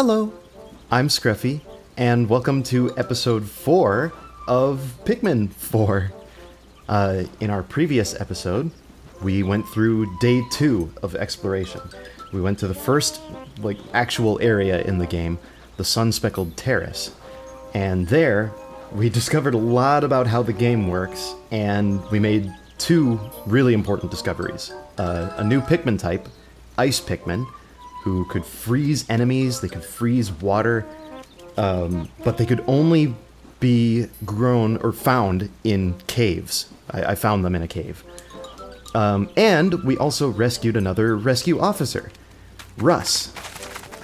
Hello, I'm Scruffy, and welcome to episode 4 of Pikmin 4. In our previous episode, we went through day 2 of exploration. We went to the first, actual area in the game, the sun-speckled terrace. And there, we discovered a lot about how the game works, and we made 2 really important discoveries. A new Pikmin type, Ice Pikmin, who could freeze enemies, they could freeze water, but they could only be grown or found in caves. I found them in a cave. And we also rescued another rescue officer, Russ,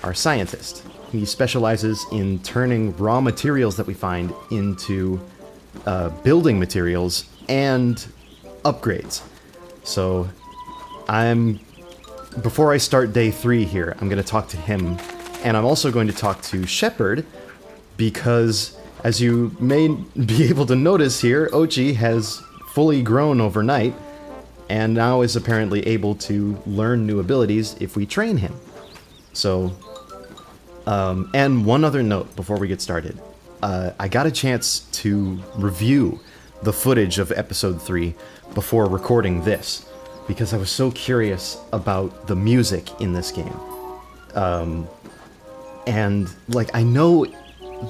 our scientist. He specializes in turning raw materials that we find into building materials and upgrades. So before I start day 3 here, I'm going to talk to him, and I'm also going to talk to Shepard, because as you may be able to notice here, Oatchi has fully grown overnight, and now is apparently able to learn new abilities if we train him. So, and one other note before we get started. I got a chance to review the footage of episode 3 before recording this, because I was so curious about the music in this game. And, I know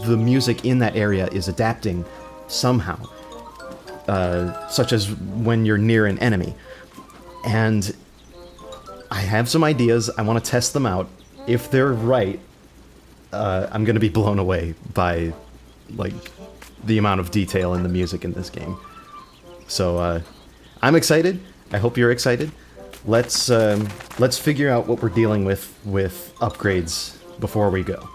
the music in that area is adapting somehow, such as when you're near an enemy. And I have some ideas, I want to test them out. If they're right, I'm going to be blown away by, the amount of detail in the music in this game. So, I'm excited. I hope you're excited. Let's figure out what we're dealing with upgrades before we go.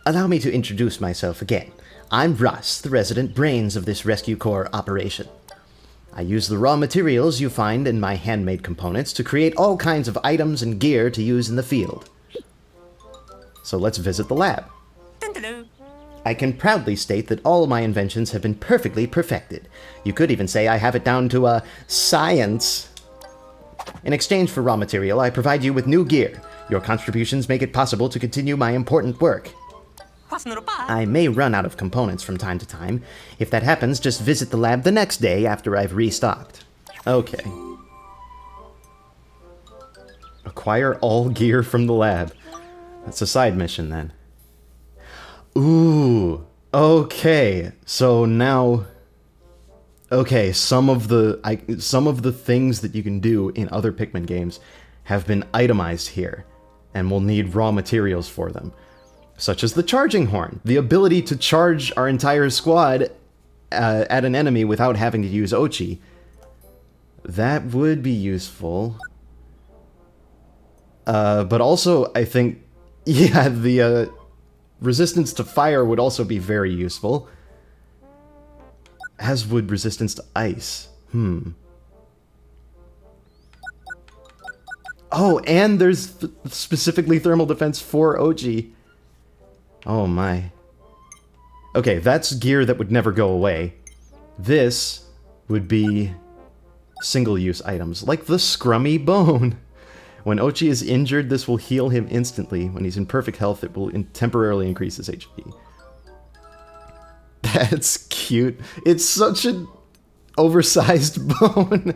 Allow me to introduce myself again. I'm Russ, the resident brains of this Rescue Corps operation. I use the raw materials you find in my handmade components to create all kinds of items and gear to use in the field. So let's visit the lab. I can proudly state that all my inventions have been perfectly perfected. You could even say I have it down to a science. In exchange for raw material, I provide you with new gear. Your contributions make it possible to continue my important work. I may run out of components from time to time. If that happens, just visit the lab the next day after I've restocked. Okay. Acquire all gear from the lab. That's a side mission then. Ooh, okay. So now, okay, some of the things that you can do in other Pikmin games have been itemized here, and we'll need raw materials for them, such as the charging horn, the ability to charge our entire squad at an enemy without having to use Oatchi. That would be useful. But also, I think, yeah, the resistance to fire would also be very useful, as would resistance to ice. Oh, and there's specifically thermal defense for Oatchi. Oh my. Okay, that's gear that would never go away. This would be single-use items, like the Scrummy Bone. When Oatchi is injured, this will heal him instantly. When he's in perfect health, it will temporarily increase his HP. That's cute. It's such an oversized bone.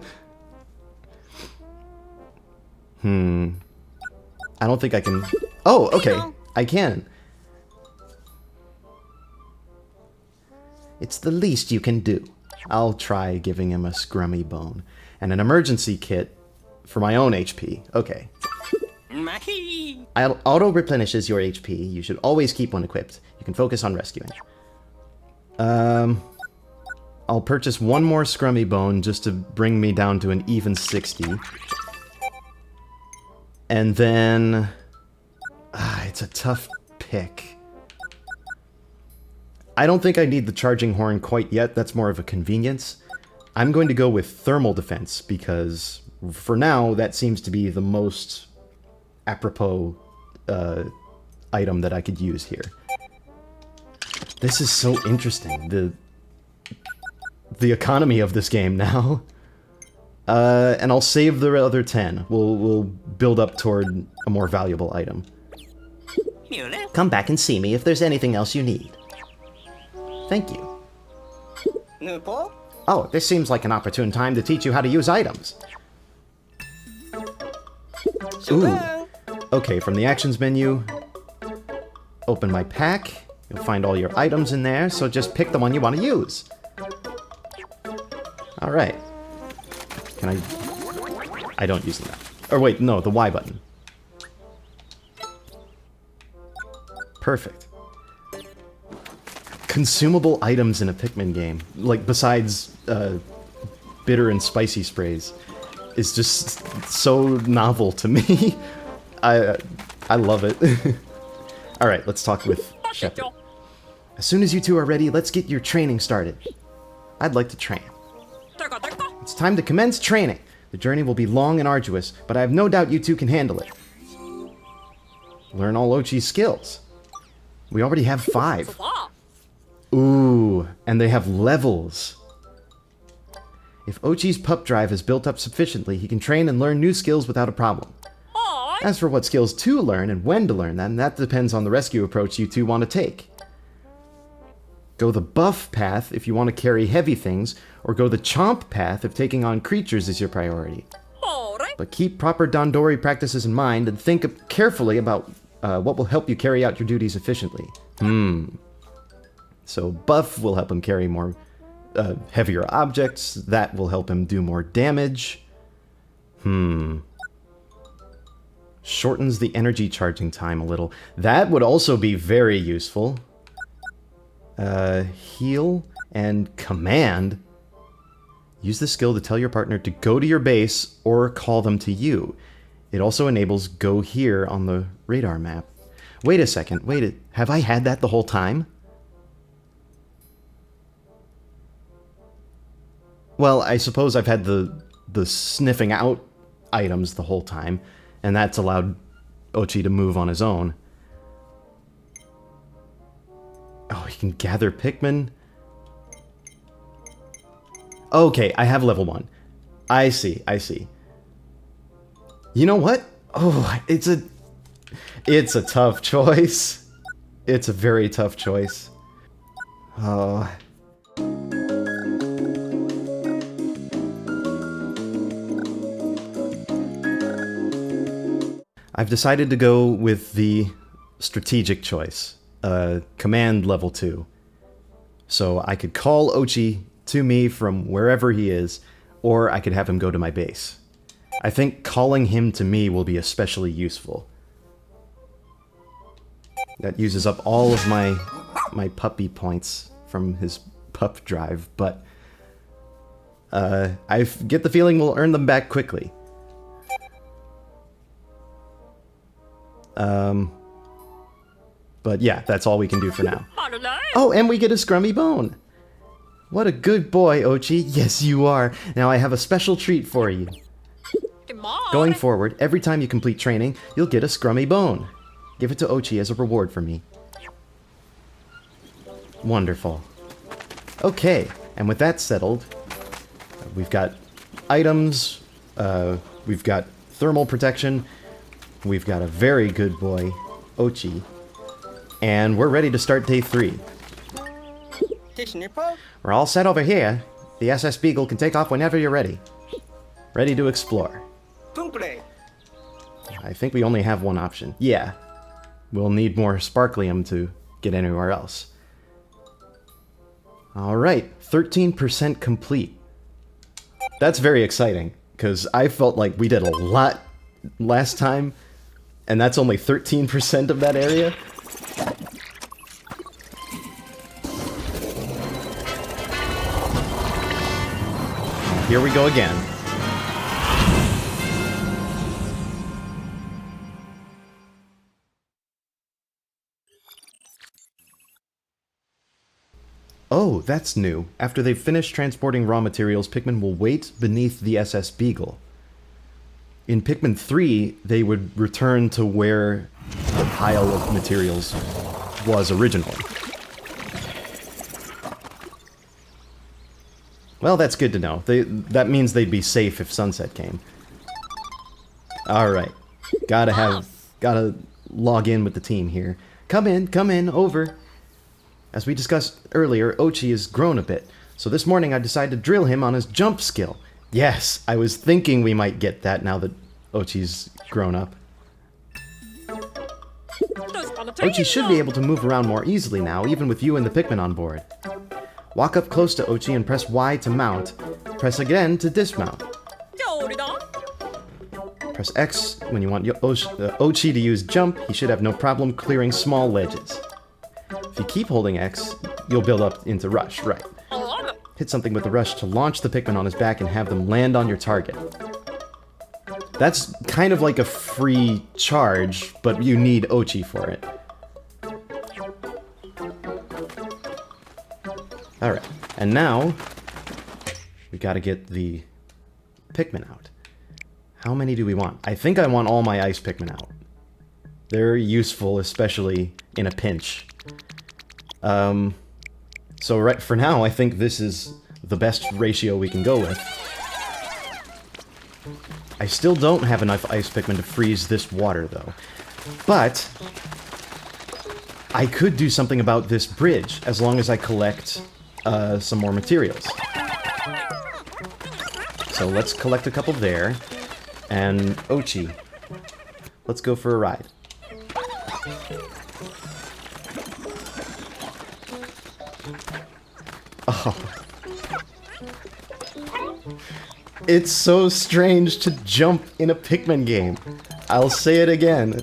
I don't think I can... Oh, okay. I can. It's the least you can do. I'll try giving him a Scrummy Bone. And an emergency kit for my own HP. Okay. Auto-replenishes your HP. You should always keep one equipped. You can focus on rescuing. I'll purchase one more Scrummy Bone just to bring me down to an even 60. And then... it's a tough pick. I don't think I need the charging horn quite yet. That's more of a convenience. I'm going to go with thermal defense, because for now, that seems to be the most apropos item that I could use here. This is so interesting, the economy of this game now. And I'll save the other 10. We'll build up toward a more valuable item. Come back and see me if there's anything else you need. Thank you. Oh, this seems like an opportune time to teach you how to use items. Ooh. Okay, from the actions menu, open my pack. You'll find all your items in there, so just pick the one you want to use. Alright. Can I don't use that. Or wait, no, the Y button. Perfect. Consumable items in a Pikmin game, like besides bitter and spicy sprays, is just so novel to me. I love it. Alright, let's talk with Shepard. As soon as you two are ready, let's get your training started. I'd like to train. It's time to commence training. The journey will be long and arduous, but I have no doubt you two can handle it. Learn all Oatchi's skills. We already have 5. Ooh, and they have levels. If Oatchi's pup drive is built up sufficiently, he can train and learn new skills without a problem. As for what skills to learn and when to learn them, that depends on the rescue approach you two want to take. Go the buff path if you want to carry heavy things, or go the chomp path if taking on creatures is your priority. But keep proper Dandori practices in mind and think carefully about what will help you carry out your duties efficiently. So buff will help him carry more heavier objects. That will help him do more damage. Shortens the energy charging time a little. That would also be very useful. Heal and command. Use the skill to tell your partner to go to your base or call them to you. It also enables go here on the radar map. Wait a second, have I had that the whole time? Well, I suppose I've had the sniffing out items the whole time, and that's allowed Oatchi to move on his own. Oh, he can gather Pikmin? Okay, I have level 1. I see. You know what? Oh, it's a tough choice. It's a very tough choice. Oh. I've decided to go with the strategic choice. Command level 2. So I could call Oatchi to me from wherever he is, or I could have him go to my base. I think calling him to me will be especially useful. That uses up all of my puppy points from his pup drive, but I get the feeling we'll earn them back quickly. But yeah, that's all we can do for now. Oh, and we get a scrummy bone. What a good boy, Oatchi. Yes, you are. Now I have a special treat for you. Going forward, every time you complete training, you'll get a scrummy bone. Give it to Oatchi as a reward for me. Wonderful. Okay, and with that settled, we've got items, we've got thermal protection, we've got a very good boy, Oatchi, and we're ready to start day 3. We're all set over here. The SS Beagle can take off whenever you're ready. Ready to explore. I think we only have one option. Yeah. We'll need more sparklium to get anywhere else. Alright, 13% complete. That's very exciting, because I felt like we did a lot last time, and that's only 13% of that area. Here we go again. Oh, that's new. After they've finished transporting raw materials, Pikmin will wait beneath the SS Beagle. In Pikmin 3, they would return to where the pile of materials was originally. Well, that's good to know. That means they'd be safe if sunset came. Alright. Gotta have Gotta log in with the team here. Come in, over. As we discussed earlier, Oatchi has grown a bit, so this morning I decided to drill him on his jump skill. Yes, I was thinking we might get that now that Oatchi's grown up. Oatchi should be able to move around more easily now, even with you and the Pikmin on board. Walk up close to Oatchi and press Y to mount. Press again to dismount. Press X when you want Oatchi to use jump. He should have no problem clearing small ledges. If you keep holding X, you'll build up into rush, right. Hit something with the rush to launch the Pikmin on his back and have them land on your target. That's kind of like a free charge, but you need Oatchi for it. Alright, and now we gotta get the Pikmin out. How many do we want? I think I want all my ice Pikmin out. They're useful, especially in a pinch. So right for now, I think this is the best ratio we can go with. I still don't have enough ice Pikmin to freeze this water, though. But I could do something about this bridge, as long as I collect some more materials. So let's collect a couple there. And Oatchi, let's go for a ride. Oh. It's so strange to jump in a Pikmin game. I'll say it again.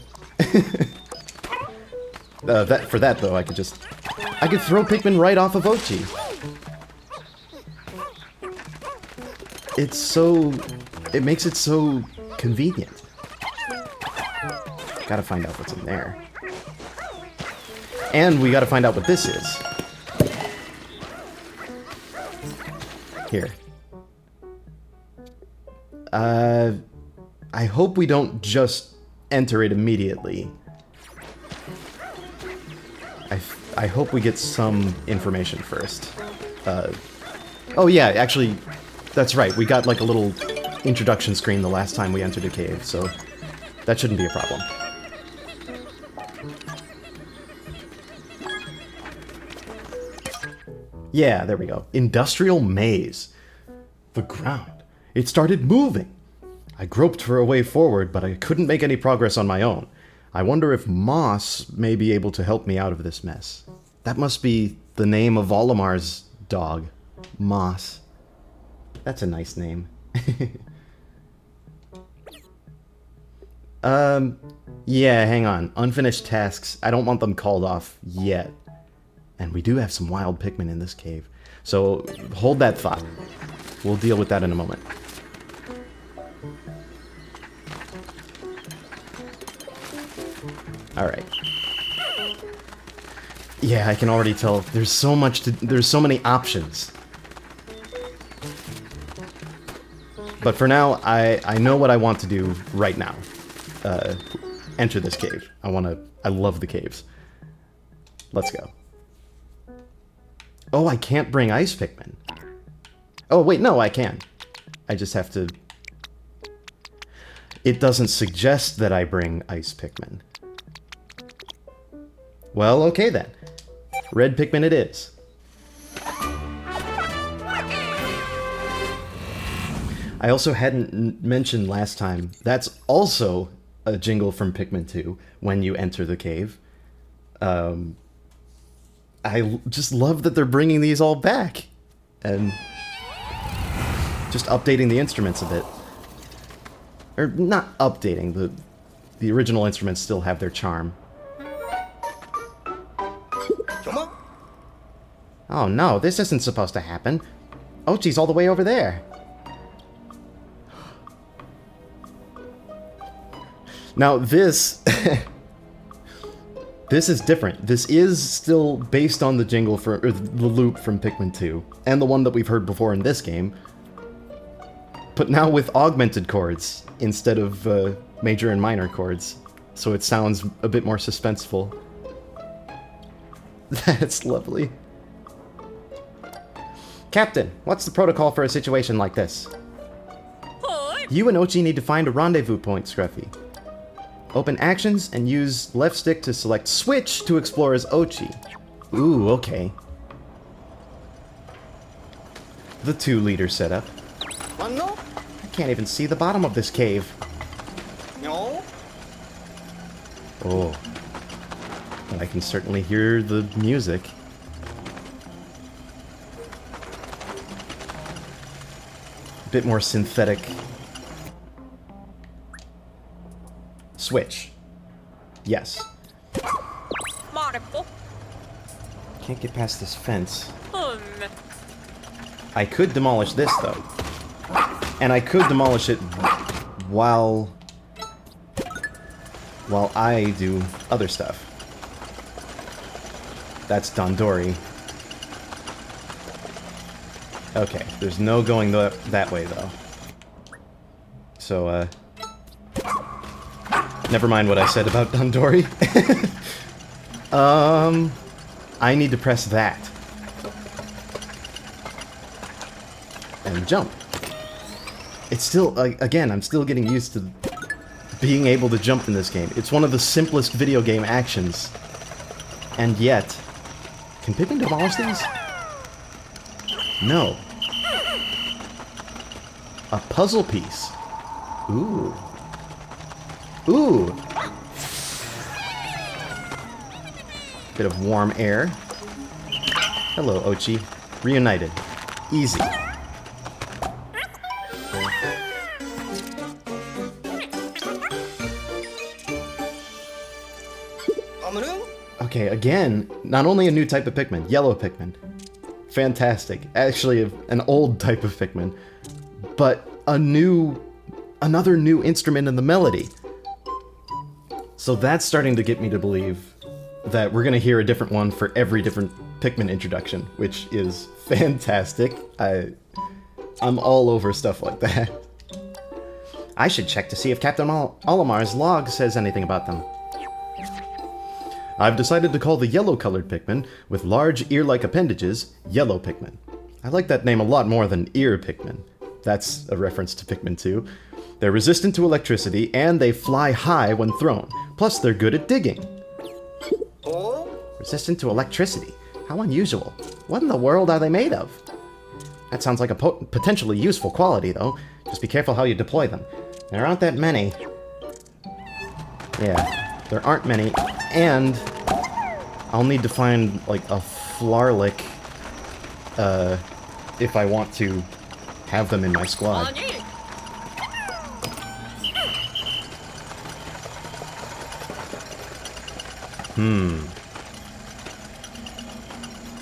For that though, I could throw Pikmin right off of Oatchi. It makes it so convenient. Gotta find out what's in there. And we gotta find out what this is. Here. I hope we don't just enter it immediately. I hope we get some information first. Oh yeah, actually, that's right. We got like a little introduction screen the last time we entered a cave, so that shouldn't be a problem. Yeah, there we go. Industrial maze. The ground. It started moving. I groped for a way forward, but I couldn't make any progress on my own. I wonder if Moss may be able to help me out of this mess. That must be the name of Olimar's dog. Moss. That's a nice name. Yeah, hang on. Unfinished tasks. I don't want them called off yet. And we do have some wild Pikmin in this cave. So, hold that thought. We'll deal with that in a moment. Alright. Yeah, I can already tell. There's so many options. But for now, I know what I want to do right now. Enter this cave. I love the caves. Let's go. Oh, I can't bring ice Pikmin. Oh, wait, no, I can. I just have to... It doesn't suggest that I bring ice Pikmin. Well, okay then. Red Pikmin it is. I also hadn't mentioned last time, that's also a jingle from Pikmin 2, when you enter the cave. I just love that they're bringing these all back. And just updating the instruments a bit. Or not updating, the original instruments still have their charm. Oh no, this isn't supposed to happen. Oatchi's all the way over there. Now this... this is different. This is still based on the jingle or the loop from Pikmin 2, and the one that we've heard before in this game, but now with augmented chords instead of major and minor chords, so it sounds a bit more suspenseful. That's lovely. Captain, what's the protocol for a situation like this? You and Oatchi need to find a rendezvous point, Scruffy. Open actions and use left stick to select switch to explore as Oatchi. Ooh, okay. The 2-liter setup. I can't even see the bottom of this cave. Oh. But I can certainly hear the music. A bit more synthetic. Switch. Yes. Can't get past this fence. I could demolish this, though. And I could demolish it while I do other stuff. That's Dondori. Okay, there's no going that way, though. So, never mind what I said about Dondori. I need to press that. And jump. It's still, again, I'm still getting used to being able to jump in this game. It's one of the simplest video game actions. And yet... Can Pikmin demolish these? No. A puzzle piece. Ooh. Ooh! Bit of warm air. Hello, Oatchi. Reunited. Easy. Okay, again, not only a new type of Pikmin, yellow Pikmin. Fantastic. Actually, an old type of Pikmin. But another new instrument in the melody. So that's starting to get me to believe that we're gonna hear a different one for every different Pikmin introduction, which is fantastic. I'm all over stuff like that. I should check to see if Captain Olimar's log says anything about them. I've decided to call the yellow-colored Pikmin with large ear-like appendages Yellow Pikmin. I like that name a lot more than Ear Pikmin. That's a reference to Pikmin 2. They're resistant to electricity, and they fly high when thrown. Plus, they're good at digging. Resistant to electricity? How unusual. What in the world are they made of? That sounds like a potentially useful quality, though. Just be careful how you deploy them. There aren't that many. Yeah, there aren't many. And I'll need to find, like, a Flarlick, if I want to have them in my squad.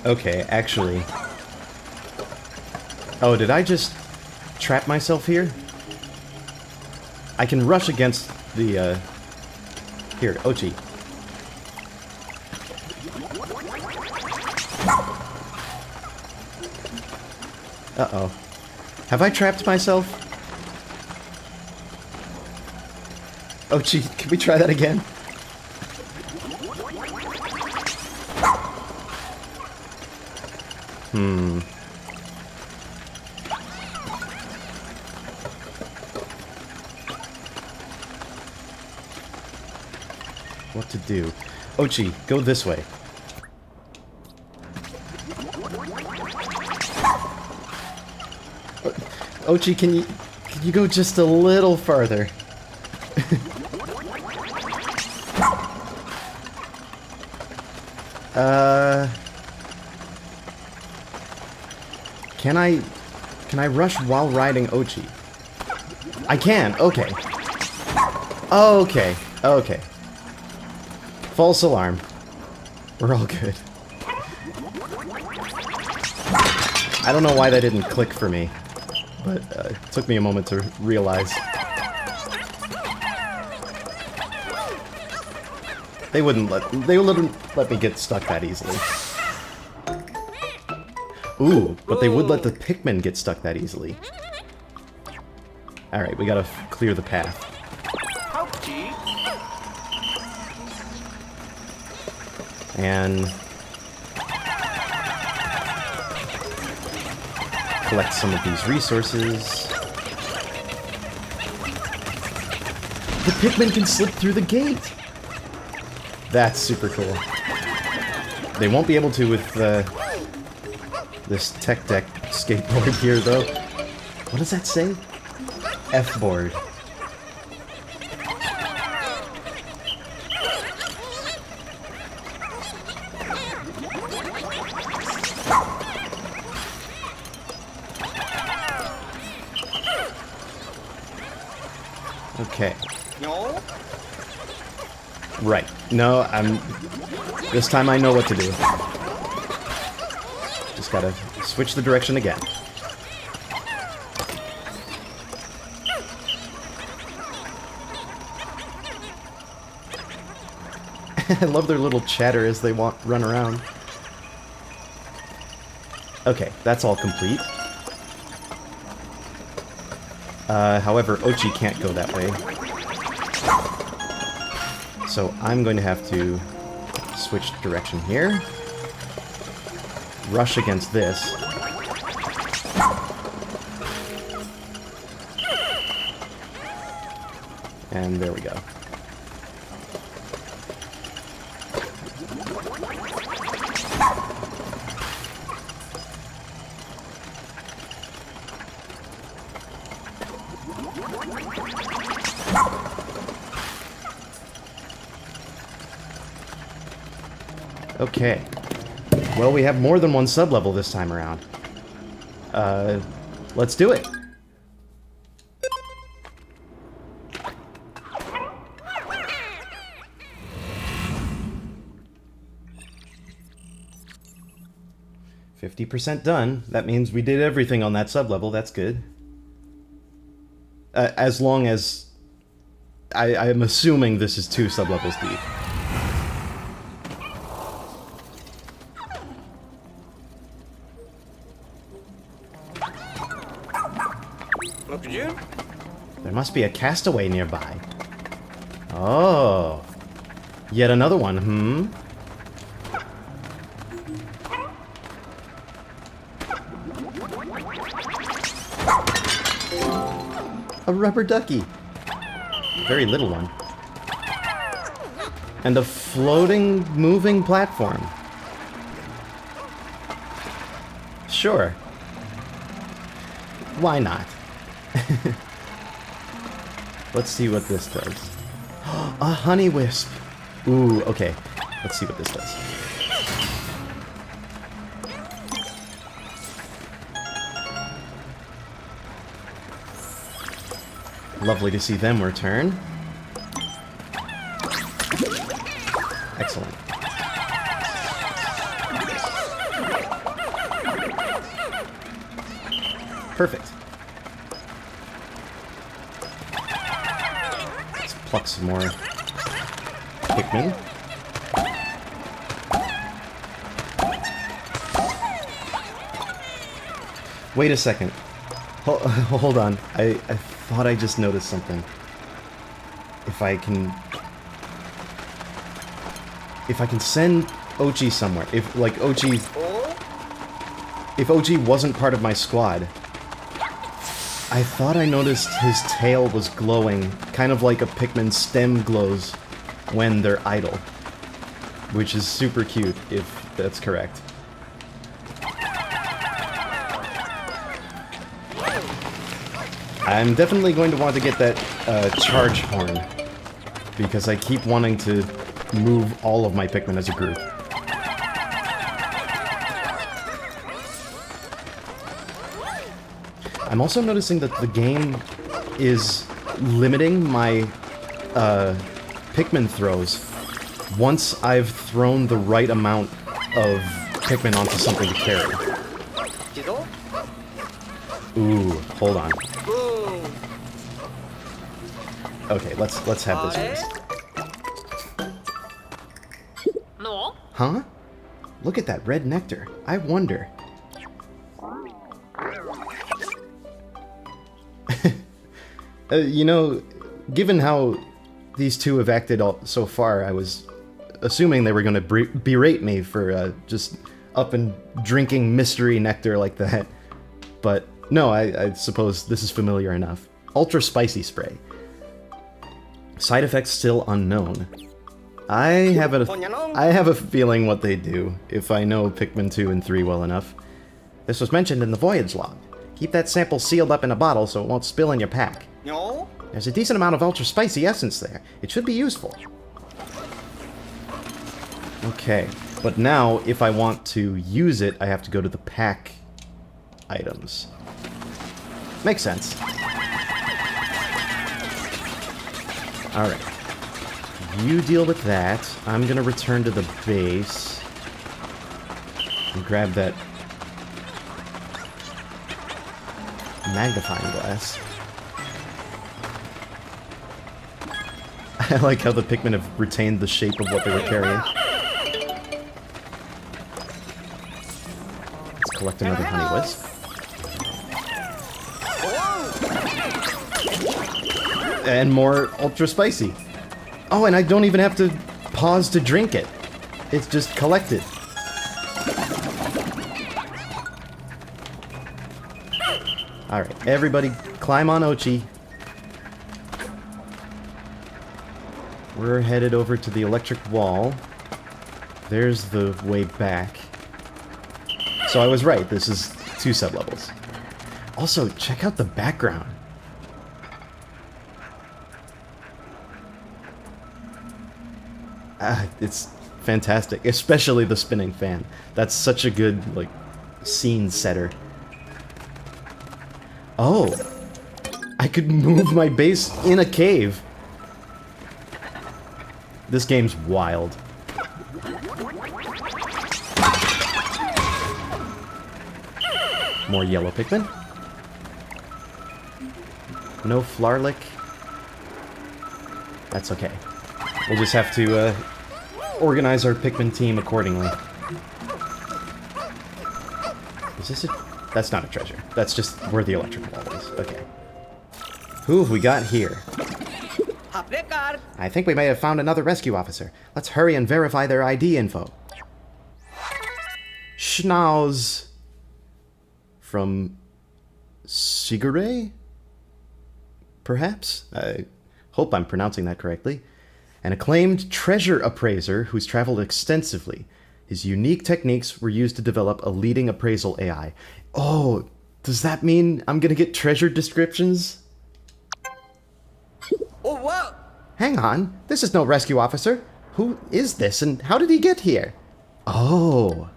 Okay, actually... Oh, did I just trap myself here? I can rush against the, Here, Oatchi. Uh-oh. Have I trapped myself? Oatchi, can we try that again? What to do? Oatchi, go this way. Oatchi, can you go just a little farther? Can I rush while riding Oatchi? I can, okay. Okay, okay. False alarm. We're all good. I don't know why that didn't click for me, but it took me a moment to realize. They wouldn't let me get stuck that easily. Ooh, but they would let the Pikmin get stuck that easily. Alright, we gotta clear the path. And... collect some of these resources. The Pikmin can slip through the gate! That's super cool. They won't be able to with this tech deck skateboard here, though. What does that say? F-board. Okay. No. Right. No, this time I know what to do. Just gotta switch the direction again. I love their little chatter as they run around. Okay, that's all complete. However, Oatchi can't go that way. So I'm going to have to switch direction here. Rush against this. And there we go. Okay. Well, we have more than one sub-level this time around. Let's do it. %50 done. That means we did everything on that sub-level. That's good. As long as... I'm assuming this is 2 sub-levels deep. Look at you. There must be a castaway nearby. Oh. Yet another one, hmm? A rubber ducky. Very little one. And a floating, moving platform. Sure. Why not? Let's see what this does. A honey wisp. Ooh, okay. Let's see what this does. Lovely to see them return. Excellent. Perfect. Let's pluck some more Pikmin. Wait a second. Hold on. I thought I just noticed something. If I can send Oatchi somewhere, if Oatchi wasn't part of my squad, I thought I noticed his tail was glowing, kind of like a Pikmin stem glows when they're idle. Which is super cute, if that's correct. I'm definitely going to want to get that charge horn, because I keep wanting to move all of my Pikmin as a group. I'm also noticing that the game is limiting my Pikmin throws once I've thrown the right amount of Pikmin onto something to carry. Ooh, hold on. Okay, let's have this first. No. Huh? Look at that red nectar. I wonder. You know, given how these two have acted so far, I was assuming they were going to berate me for just up and drinking mystery nectar like that. But no, I suppose this is familiar enough. Ultra spicy spray. Side effects still unknown. I have a feeling what they do, if I know Pikmin 2 and 3 well enough. This was mentioned in the voyage log. Keep that sample sealed up in a bottle so it won't spill in your pack. No? There's a decent amount of ultra spicy essence there. It should be useful. Okay, but now if I want to use it, I have to go to the pack items. Makes sense. Alright. You deal with that. I'm gonna return to the base and grab that magnifying glass. I like how the Pikmin have retained the shape of what they were carrying. Let's collect another honey wisp. And more ultra spicy. Oh, and I don't even have to pause to drink it. It's just collected. Alright, everybody climb on Oatchi. We're headed over to the electric wall. There's the way back. So I was right, this is 2 sublevels. Also, check out the background. It's fantastic, especially the spinning fan. That's such a good, like, scene setter. Oh! I could move my base in a cave! This game's wild. More yellow Pikmin. No Flarlick. That's okay. We'll just have to, organize our Pikmin team accordingly. Is this a... That's not a treasure. That's just where the electric wall is. Okay. Who have we got here? I think we may have found another rescue officer. Let's hurry and verify their ID info. Schnauz. From... Sigure? Perhaps? I hope I'm pronouncing that correctly. An acclaimed treasure appraiser who's traveled extensively. His unique techniques were used to develop a leading appraisal AI. Oh, does that mean I'm gonna get treasure descriptions? Oh, wow! Hang on, this is no rescue officer. Who is this and how did he get here? Oh,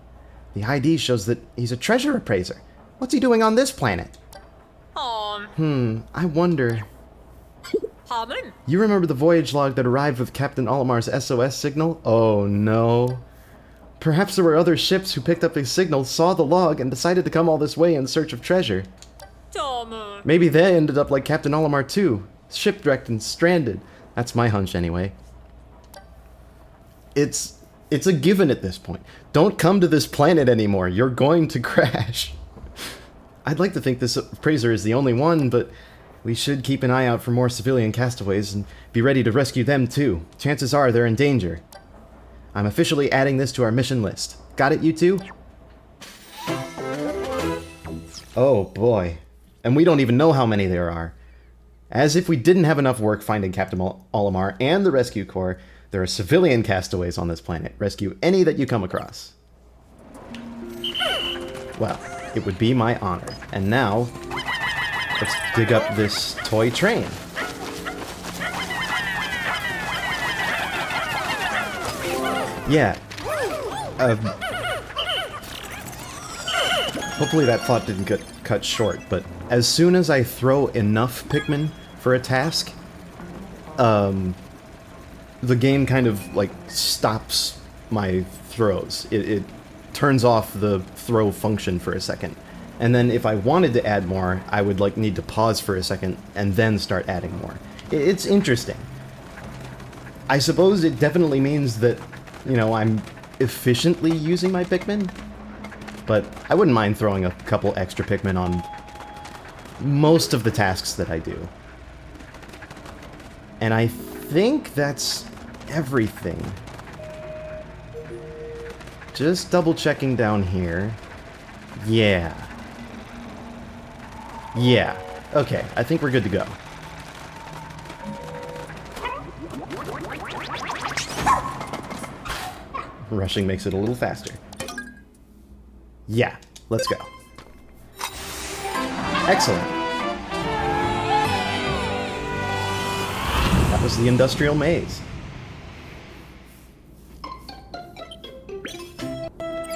the ID shows that he's a treasure appraiser. What's he doing on this planet? I wonder... You remember the voyage log that arrived with Captain Olimar's SOS signal? Oh no. Perhaps there were other ships who picked up the signal, saw the log, and decided to come all this way in search of treasure. Maybe they ended up like Captain Olimar too, shipwrecked and stranded. That's my hunch anyway. It's a given at this point. Don't come to this planet anymore, you're going to crash. I'd like to think this appraiser is the only one, but we should keep an eye out for more civilian castaways and be ready to rescue them too. Chances are they're in danger. I'm officially adding this to our mission list. Got it, you two? Oh boy. And we don't even know how many there are. As if we didn't have enough work finding Captain Olimar and the rescue corps, there are civilian castaways on this planet. Rescue any that you come across. Well, it would be my honor. And now, let's dig up this toy train. Yeah. Hopefully that thought didn't get cut short, but as soon as I throw enough Pikmin for a task, the game kind of, like, stops my throws. It turns off the throw function for a second. And then if I wanted to add more, I would, like, need to pause for a second and then start adding more. It's interesting. I suppose it definitely means that, you know, I'm efficiently using my Pikmin, but I wouldn't mind throwing a couple extra Pikmin on most of the tasks that I do. And I think that's everything. Just double checking down here. Yeah. Yeah. Okay, I think we're good to go. Rushing makes it a little faster. Yeah, let's go. Excellent. That was the industrial maze.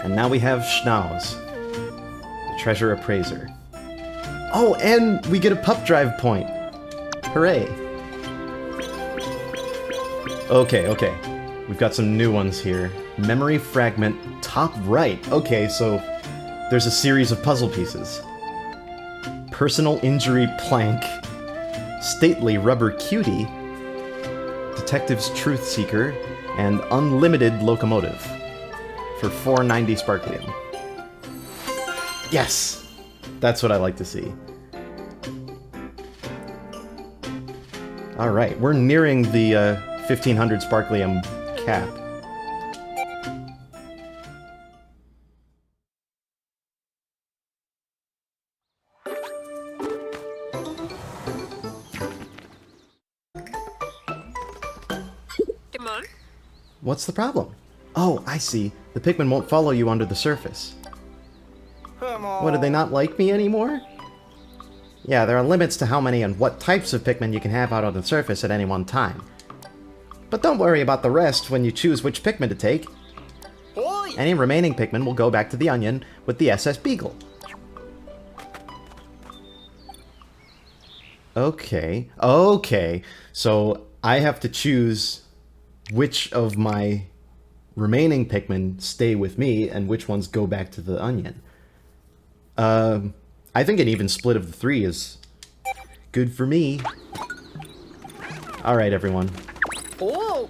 And now we have Schnauz, the treasure appraiser. Oh, and we get a pup drive point. Hooray. Okay. We've got some new ones here. Memory fragment, top right. Okay, so there's a series of puzzle pieces. Personal injury plank. Stately rubber cutie. Detective's truth seeker. And unlimited locomotive. For 490 sparklium. Yes! That's what I like to see. Alright, we're nearing the 1500 sparklium cap. Come on. What's the problem? Oh, I see. The Pikmin won't follow you under the surface. Come on. What, do they not like me anymore? Yeah, there are limits to how many and what types of Pikmin you can have out on the surface at any one time. But don't worry about the rest when you choose which Pikmin to take. Oi. Any remaining Pikmin will go back to the Onion with the SS Beagle. Okay. So I have to choose which of my remaining Pikmin stay with me and which ones go back to the Onion. I think an even split of the three is good for me. Alright, everyone. Oh.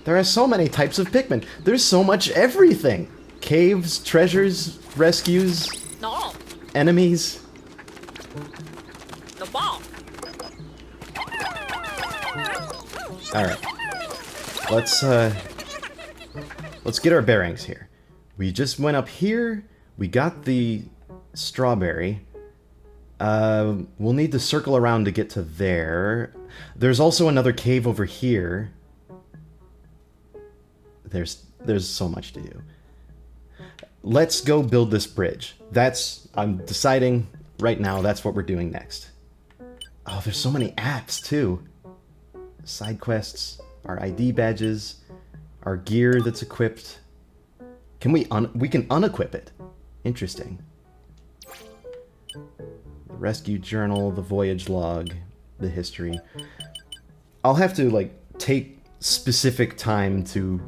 There are so many types of Pikmin. There's so much everything. Caves, treasures, rescues, No. enemies. The ball. Alright. Let's get our bearings here. We just went up here. We got the strawberry. We'll need to circle around to get to there. There's also another cave over here. There's so much to do. Let's go build this bridge. I'm deciding right now that's what we're doing next. Oh, there's so many apps too. Side quests, our ID badges, our gear that's equipped. We can unequip it. Interesting. The rescue journal, the voyage log, the history. I'll have to take specific time to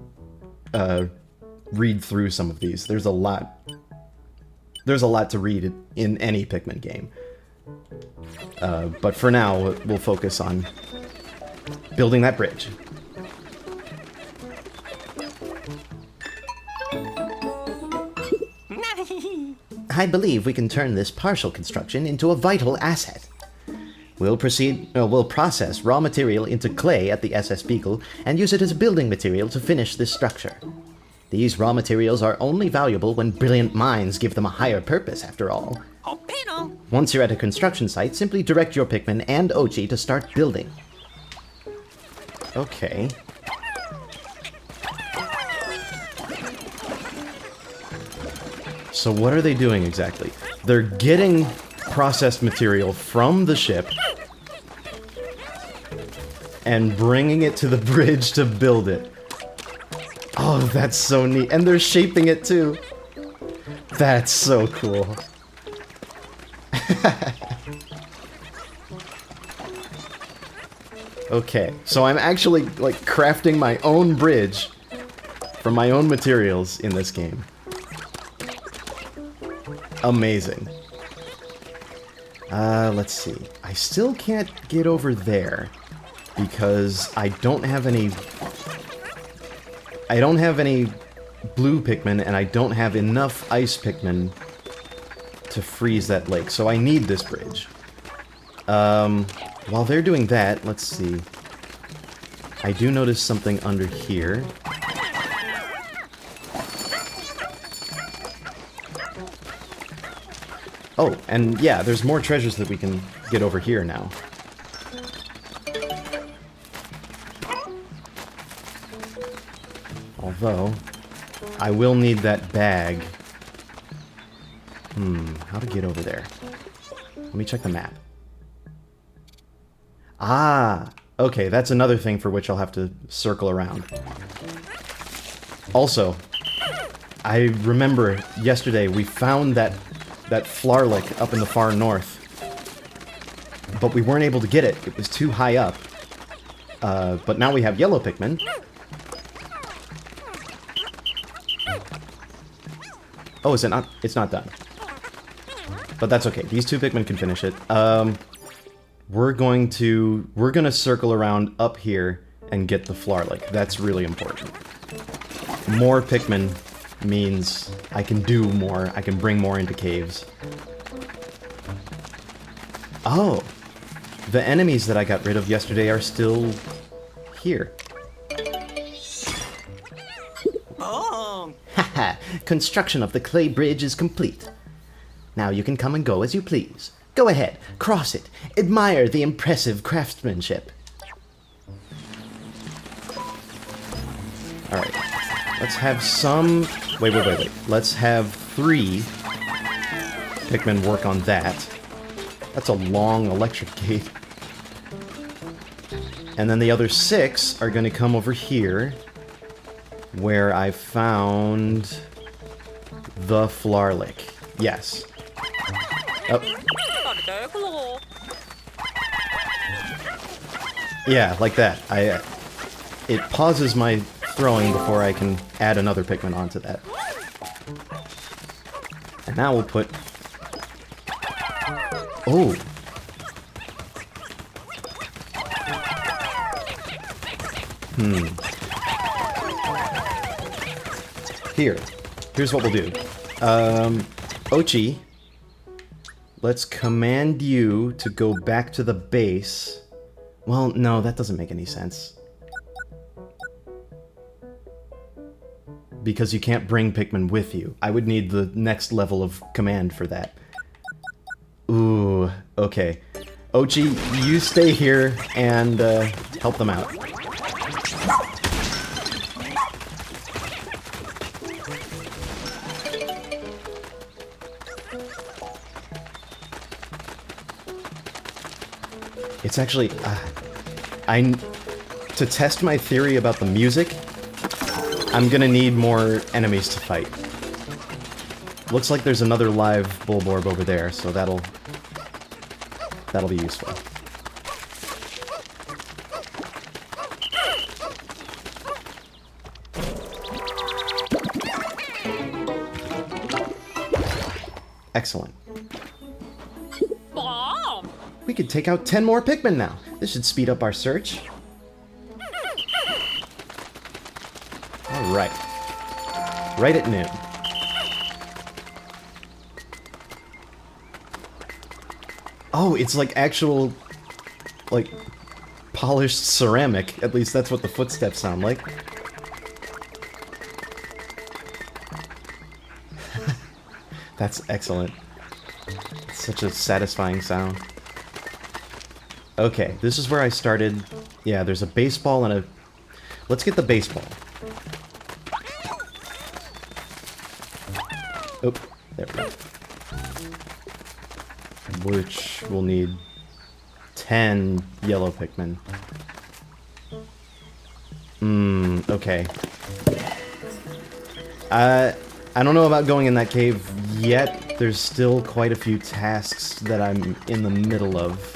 read through some of these. There's a lot to read in any Pikmin game. But for now, we'll focus on building that bridge. I believe we can turn this partial construction into a vital asset. We'll process raw material into clay at the SS Beagle and use it as building material to finish this structure. These raw materials are only valuable when brilliant minds give them a higher purpose, after all. Hoppino. Once you're at a construction site, simply direct your Pikmin and Oatchi to start building. Okay. So what are they doing exactly? They're getting processed material from the ship and bringing it to the bridge to build it. Oh, that's so neat. And they're shaping it too. That's so cool. Okay, so I'm actually crafting my own bridge from my own materials in this game. Amazing. Let's see. I still can't get over there because I don't have any blue Pikmin and I don't have enough ice Pikmin to freeze that lake, so I need this bridge. While they're doing that, let's see. I do notice something under here. Oh, and yeah, there's more treasures that we can get over here now. Although, I will need that bag. How to get over there? Let me check the map. Ah, okay, that's another thing for which I'll have to circle around. Also, I remember yesterday we found that Flarlick up in the far north. But we weren't able to get it. It was too high up. But now we have yellow Pikmin. Oh, is it not? It's not done. But that's okay. These two Pikmin can finish it. We're gonna circle around up here and get the Flarlick. That's really important. More Pikmin means I can do more. I can bring more into caves. Oh! The enemies that I got rid of yesterday are still here. Oh. Haha, construction of the clay bridge is complete. Now you can come and go as you please. Go ahead, cross it. Admire the impressive craftsmanship. Alright. Let's have some... Wait. Let's have 3 Pikmin work on that. That's a long electric gate. And then the other 6 are going to come over here, where I found the Flarlick. Yes. Oh. Yeah, like that. It pauses my throwing before I can add another Pikmin onto that. And now we'll put... Oh! Here's what we'll do. Oatchi, let's command you to go back to the base. Well, no, that doesn't make any sense. Because you can't bring Pikmin with you. I would need the next level of command for that. Ooh, okay. Oatchi, you stay here and help them out. It's actually, to test my theory about the music, I'm gonna need more enemies to fight. Looks like there's another live Bulborb over there, so that'll be useful. Excellent. We could take out 10 more Pikmin now. This should speed up our search. Alright. Right at noon. Oh, it's like actual, like, polished ceramic. At least that's what the footsteps sound like. That's excellent. It's such a satisfying sound. Okay, this is where I started. Yeah, there's a baseball and a... Let's get the baseball. Oh, there we go. Which will need 10 yellow Pikmin. Okay. I don't know about going in that cave yet. There's still quite a few tasks that I'm in the middle of.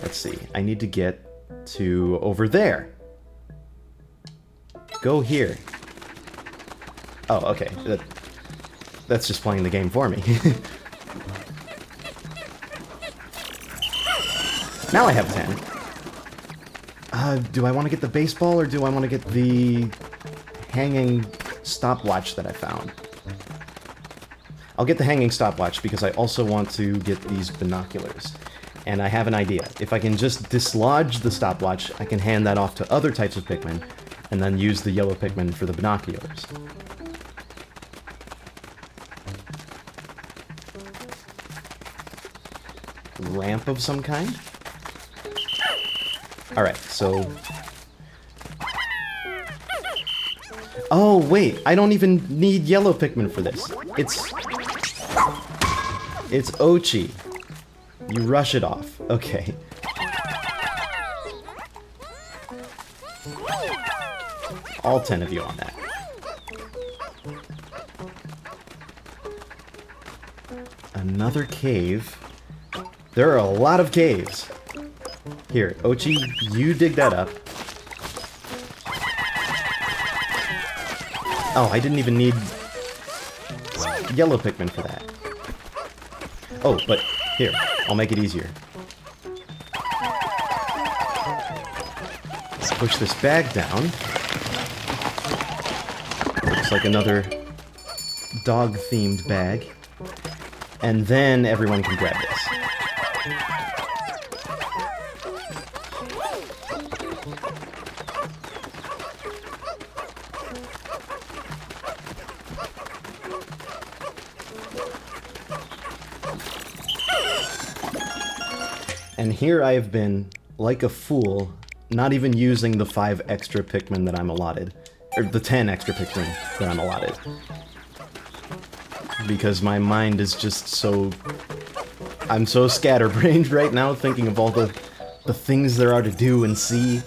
Let's see. I need to get to over there. Go here. Oh, okay. That's just playing the game for me. Now I have 10. Do I want to get the baseball or do I want to get the hanging stopwatch that I found? I'll get the hanging stopwatch because I also want to get these binoculars. And I have an idea. If I can just dislodge the stopwatch, I can hand that off to other types of Pikmin, and then use the yellow Pikmin for the binoculars. Ramp of some kind? Alright, so... Oh, wait, I don't even need yellow Pikmin for this. It's Oatchi. You rush it off. Okay. All 10 of you on that. Another cave. There are a lot of caves. Here, Oatchi, you dig that up. Oh, I didn't even need yellow Pikmin for that. Oh, but here, I'll make it easier. Push this bag down. Looks like another dog-themed bag. And then everyone can grab this. And here I have been, like a fool, not even using the 5 extra Pikmin that I'm allotted. Or the 10 extra Pikmin that I'm allotted. Because my mind is just so... I'm so scatterbrained right now, thinking of all the things there are to do and see.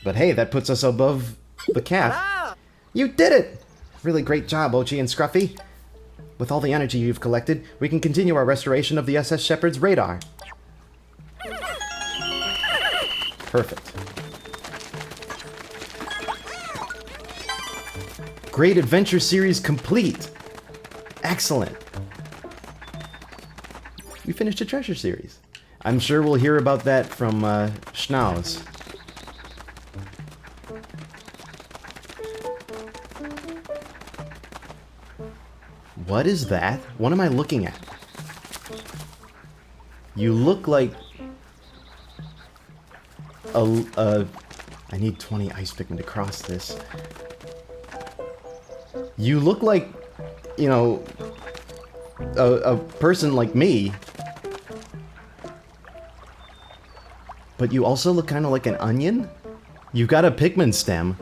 But hey, that puts us above the calf. You did it! Really great job, Oatchi and Scruffy. With all the energy you've collected, we can continue our restoration of the SS Shepherd's radar. Perfect. Great adventure series complete! Excellent! We finished a treasure series. I'm sure we'll hear about that from Schnauz. What is that? What am I looking at? You look like... I need 20 ice Pikmin to cross this. You look like, you know, a person like me. But you also look kind of like an onion? You've got a Pikmin stem.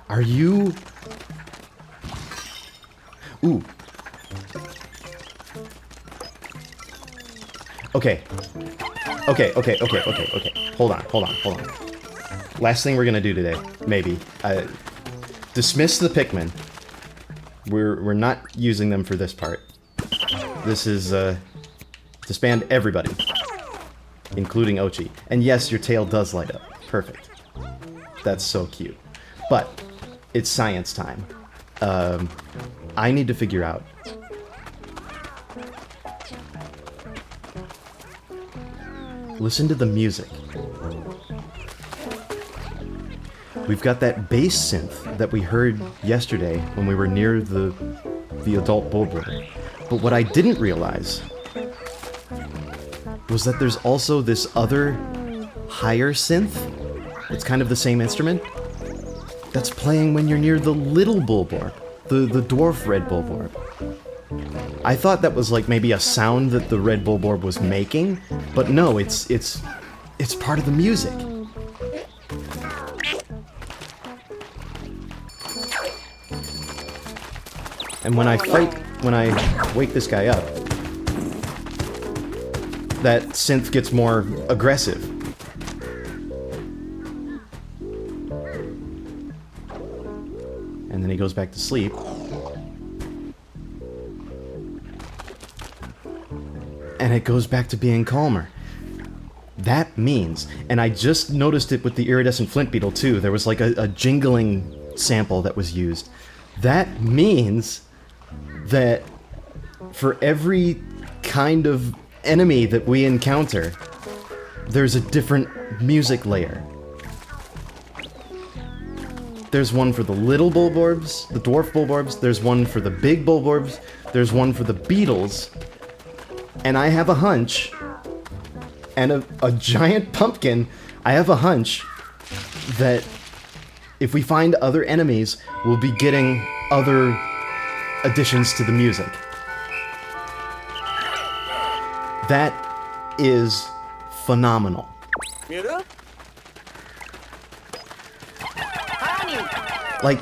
Are you... Ooh. Okay. Okay. Hold on. Last thing we're gonna do today, maybe. Dismiss the Pikmin. We're not using them for this part. This is, disband everybody. Including Oatchi. And yes, your tail does light up. Perfect. That's so cute. But, it's science time. I need to figure out... Listen to the music. We've got that bass synth that we heard yesterday when we were near the adult Bulbur. But what I didn't realize was that there's also this other higher synth. It's kind of the same instrument. That's playing when you're near the little Bulbur, the dwarf red Bulbur. I thought that was like maybe a sound that the red Bulborb was making, but no, it's part of the music. And when I wake this guy up, that synth gets more aggressive. And then he goes back to sleep. And it goes back to being calmer. That means, and I just noticed it with the iridescent flint beetle too, there was like a jingling sample that was used. That means that for every kind of enemy that we encounter, there's a different music layer. There's one for the little Bulborbs, the dwarf Bulborbs, there's one for the big Bulborbs, there's one for the beetles, and I have a hunch, and a giant pumpkin, I have a hunch that if we find other enemies, we'll be getting other additions to the music. That is phenomenal. Mira? Like,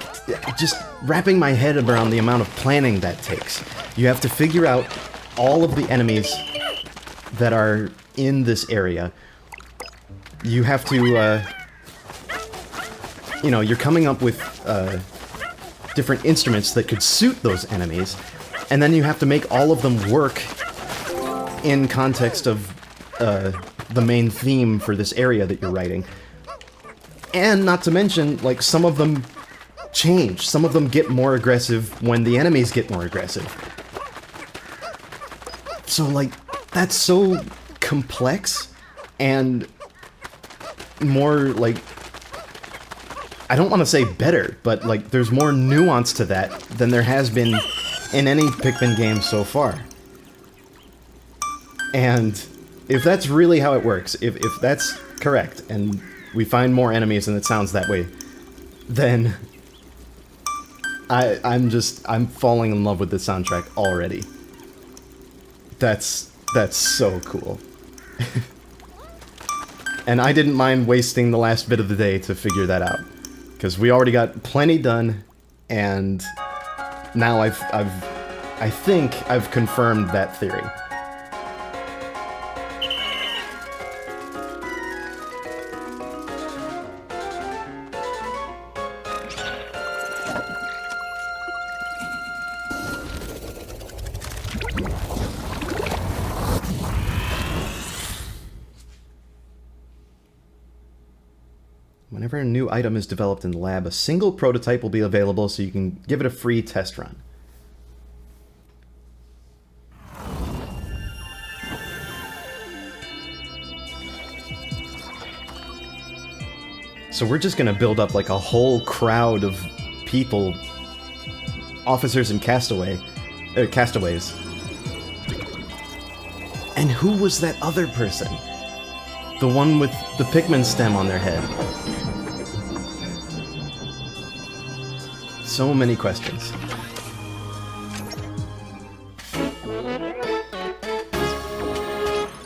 just wrapping my head around the amount of planning that takes. You have to figure out all of the enemies that are in this area. You have to, you know, you're coming up with different instruments that could suit those enemies, and then you have to make all of them work in context of the main theme for this area that you're writing. And not to mention, like, some of them change. Some of them get more aggressive when the enemies get more aggressive. So, like, that's so complex and more, like, I don't want to say better, but, like, there's more nuance to that than there has been in any Pikmin game so far. And if that's really how it works, if that's correct, and we find more enemies and it sounds that way, then I'm falling in love with the soundtrack already. That's so cool. And I didn't mind wasting the last bit of the day to figure that out, because we already got plenty done, and now I think I've confirmed that theory. Whenever a new item is developed in the lab, a single prototype will be available so you can give it a free test run. So we're just gonna build up like a whole crowd of people, officers and castaways. And who was that other person? The one with the Pikmin stem on their head. So many questions.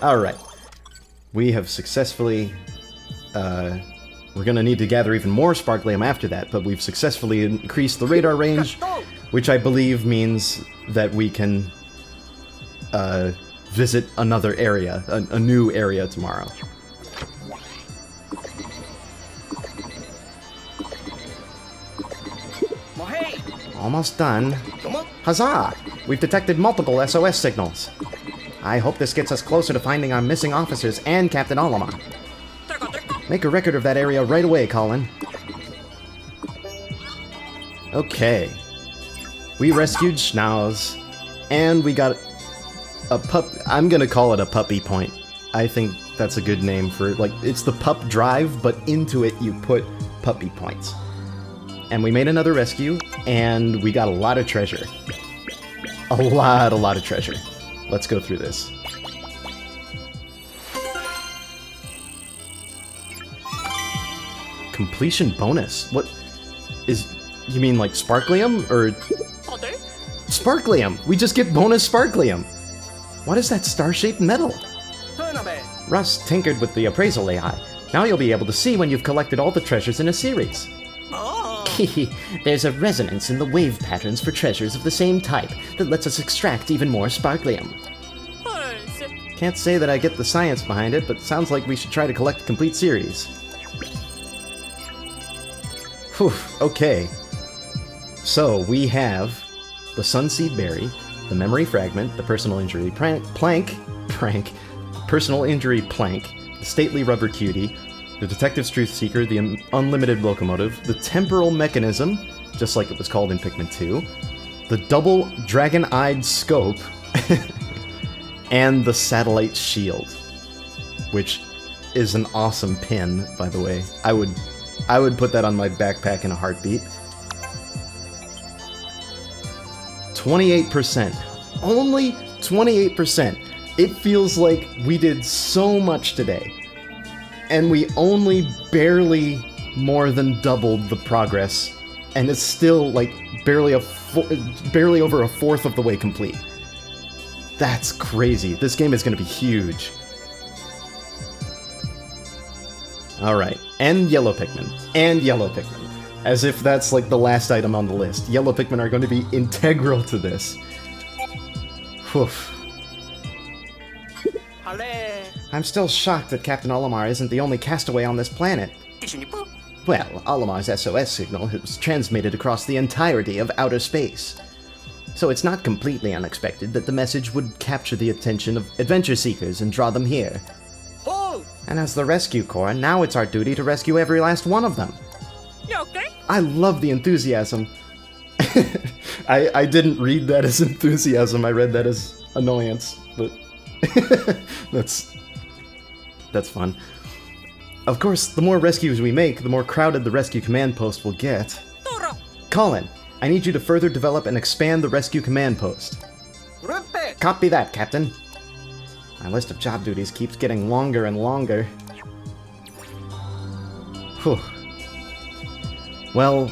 Alright. We have successfully... we're gonna need to gather even more sparklium after that, but we've successfully increased the radar range, which I believe means that we can visit another area, a new area tomorrow. Almost done. Huzzah! We've detected multiple SOS signals. I hope this gets us closer to finding our missing officers and Captain Alama. Make a record of that area right away, Colin. Okay. We rescued Schnauz, and we got a pup... I'm gonna call it a puppy point. I think that's a good name for, like, it's the pup drive, but into it you put puppy points. And we made another rescue, and we got a lot of treasure. A lot of treasure. Let's go through this. Completion bonus? What is... You mean like sparklium? Or... Sparklium! We just get bonus sparklium! What is that star-shaped metal? Russ tinkered with the appraisal AI. Now you'll be able to see when you've collected all the treasures in a series. There's a resonance in the wave patterns for treasures of the same type that lets us extract even more sparklium. Can't say that I get the science behind it, but sounds like we should try to collect a complete series. Whew, okay. So, we have the Sunseed Berry, the Memory Fragment, the Personal Injury Personal Injury Plank, the Stately Rubber Cutie, the Detective's Truth Seeker, the Unlimited Locomotive, the Temporal Mechanism, just like it was called in Pikmin 2, the Double Dragon-Eyed Scope, and the Satellite Shield, which is an awesome pin, by the way. I would put that on my backpack in a heartbeat. 28%. Only 28%. It feels like we did so much today. And we only barely more than doubled the progress, and it's still like barely over a fourth of the way complete. That's crazy. This game is going to be huge. Alright, and yellow Pikmin. And yellow Pikmin. As if that's like the last item on the list. Yellow Pikmin are going to be integral to this. Whew. I'm still shocked that Captain Olimar isn't the only castaway on this planet. Well, Olimar's SOS signal was transmitted across the entirety of outer space. So it's not completely unexpected that the message would capture the attention of adventure seekers and draw them here. And as the rescue corps, now it's our duty to rescue every last one of them. You okay? I love the enthusiasm. I didn't read that as enthusiasm, I read that as annoyance, but that's fun. Of course, the more rescues we make, the more crowded the rescue command post will get. Colin, I need you to further develop and expand the rescue command post. Copy that, Captain. My list of job duties keeps getting longer and longer. Whew. Well,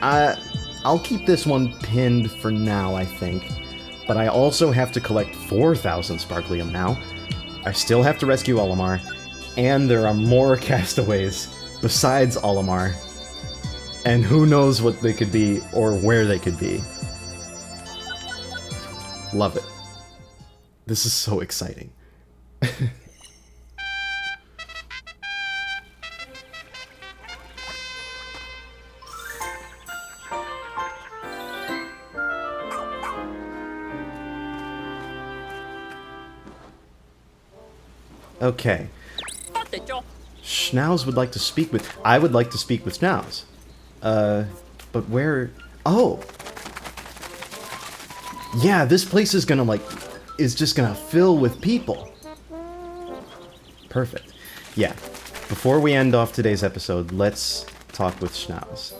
I'll keep this one pinned for now, I think. But I also have to collect 4,000 sparklium now. I still have to rescue Olimar, and there are more castaways besides Olimar. And who knows what they could be, or where they could be. Love it. This is so exciting. Okay. Schnauz would like to speak with... I would like to speak with Schnauz. But where... Oh! Yeah, this place is gonna, like... is just gonna fill with people. Perfect. Yeah. Before we end off today's episode, let's talk with Schnauz.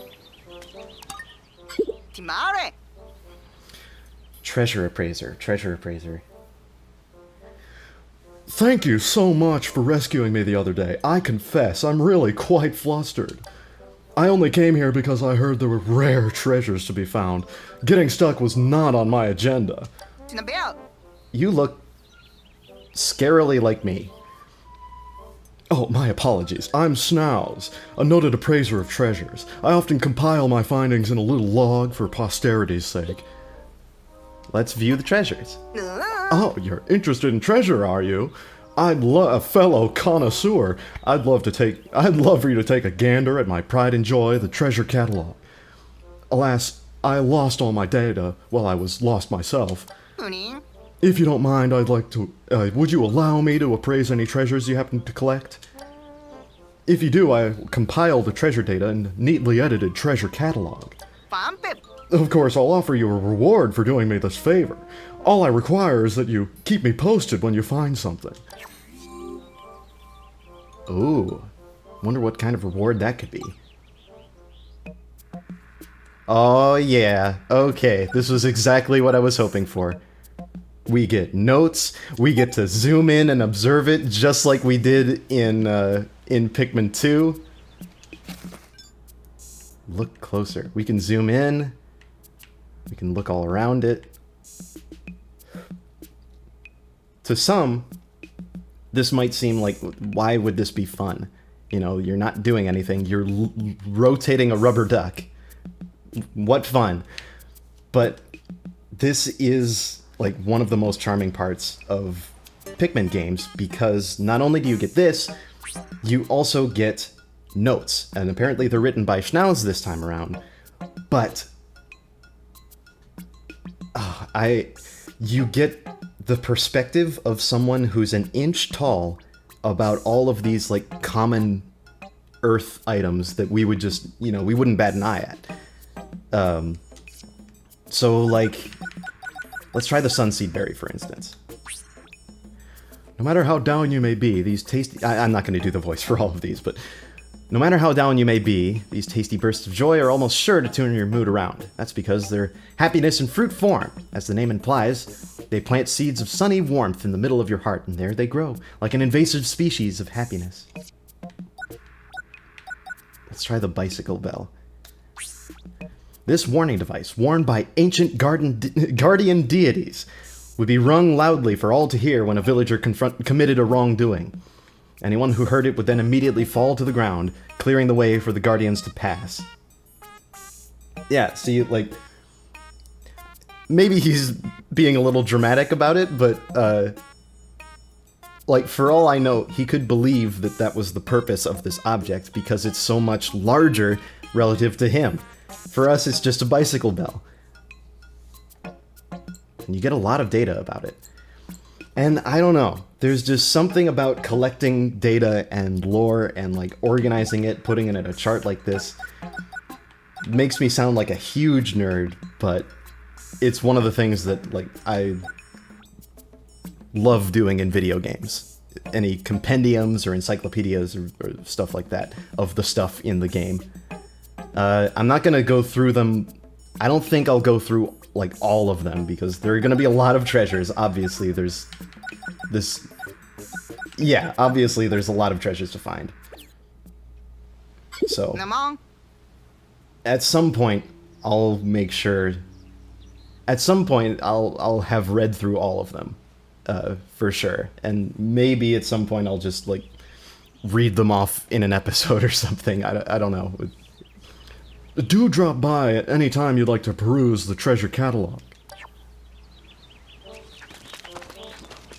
Treasure appraiser. Treasure appraiser. Thank you so much for rescuing me the other day. I confess, I'm really quite flustered. I only came here because I heard there were rare treasures to be found. Getting stuck was not on my agenda. You look scarily like me. Oh, my apologies. I'm Schnauz, a noted appraiser of treasures. I often compile my findings in a little log for posterity's sake. Let's view the treasures. Oh, you're interested in treasure, are you? A fellow connoisseur. I'd love for you to take a gander at my pride and joy, the treasure catalog. Alas, I lost all my data while I was lost myself. If you don't mind, I'd like to... would you allow me to appraise any treasures you happen to collect? If you do, I compile the treasure data in a neatly edited treasure catalog. Of course, I'll offer you a reward for doing me this favor. All I require is that you keep me posted when you find something. Ooh. Wonder what kind of reward that could be. Oh yeah, okay, this was exactly what I was hoping for. We get notes, we get to zoom in and observe it just like we did in Pikmin 2. Look closer. We can zoom in. We can look all around it. To some, this might seem like, why would this be fun? You know, you're not doing anything. You're rotating a rubber duck. What fun. But this is, like, one of the most charming parts of Pikmin games, because not only do you get this, you also get notes. And apparently they're written by Schnauz this time around. But you get the perspective of someone who's an inch tall about all of these, like, common Earth items that we would just, you know, we wouldn't bat an eye at. So, like, let's try the sunseed berry, for instance. No matter how down you may be, these tasty... I'm not going to do the voice for all of these, but... No matter how down you may be, these tasty bursts of joy are almost sure to turn your mood around. That's because they're happiness in fruit form. As the name implies, they plant seeds of sunny warmth in the middle of your heart, and there they grow, like an invasive species of happiness. Let's try the bicycle bell. This warning device, worn by ancient guardian deities, would be rung loudly for all to hear when a villager committed a wrongdoing. Anyone who heard it would then immediately fall to the ground, clearing the way for the guardians to pass. Yeah, see, like, maybe he's being a little dramatic about it, but, like, for all I know, he could believe that that was the purpose of this object because it's so much larger relative to him. For us, it's just a bicycle bell. And you get a lot of data about it. And I don't know, there's just something about collecting data and lore and, like, organizing it, putting it in a chart like this. It makes me sound like a huge nerd, but it's one of the things that, like, I love doing in video games. Any compendiums or encyclopedias or stuff like that of the stuff in the game. I'm not gonna go through them. I don't think I'll go through, like, all of them, because there are gonna be a lot of treasures. Obviously, there's this... Yeah, obviously there's a lot of treasures to find. So... At some point, I'll make sure... At some point, I'll have read through all of them. For sure. And maybe at some point I'll just, like, read them off in an episode or something. I don't know. Do drop by at any time you'd like to peruse the treasure catalog.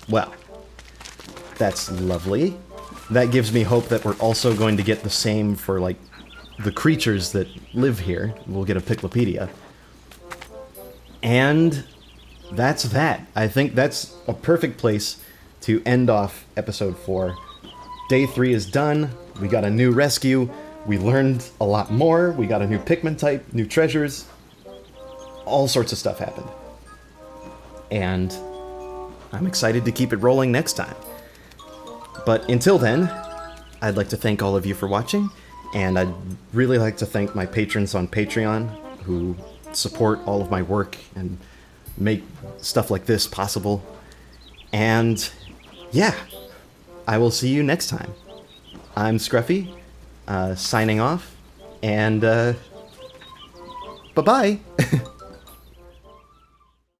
Well, that's lovely. That gives me hope that we're also going to get the same for, like, the creatures that live here. We'll get a Piklopedia. And that's that. I think that's a perfect place to end off episode 4. Day 3 is done. We got a new rescue. We learned a lot more. We got a new Pikmin type, new treasures. All sorts of stuff happened. And I'm excited to keep it rolling next time. But until then, I'd like to thank all of you for watching, and I'd really like to thank my patrons on Patreon who support all of my work and make stuff like this possible. And yeah, I will see you next time. I'm Scruffy, signing off, and bye-bye.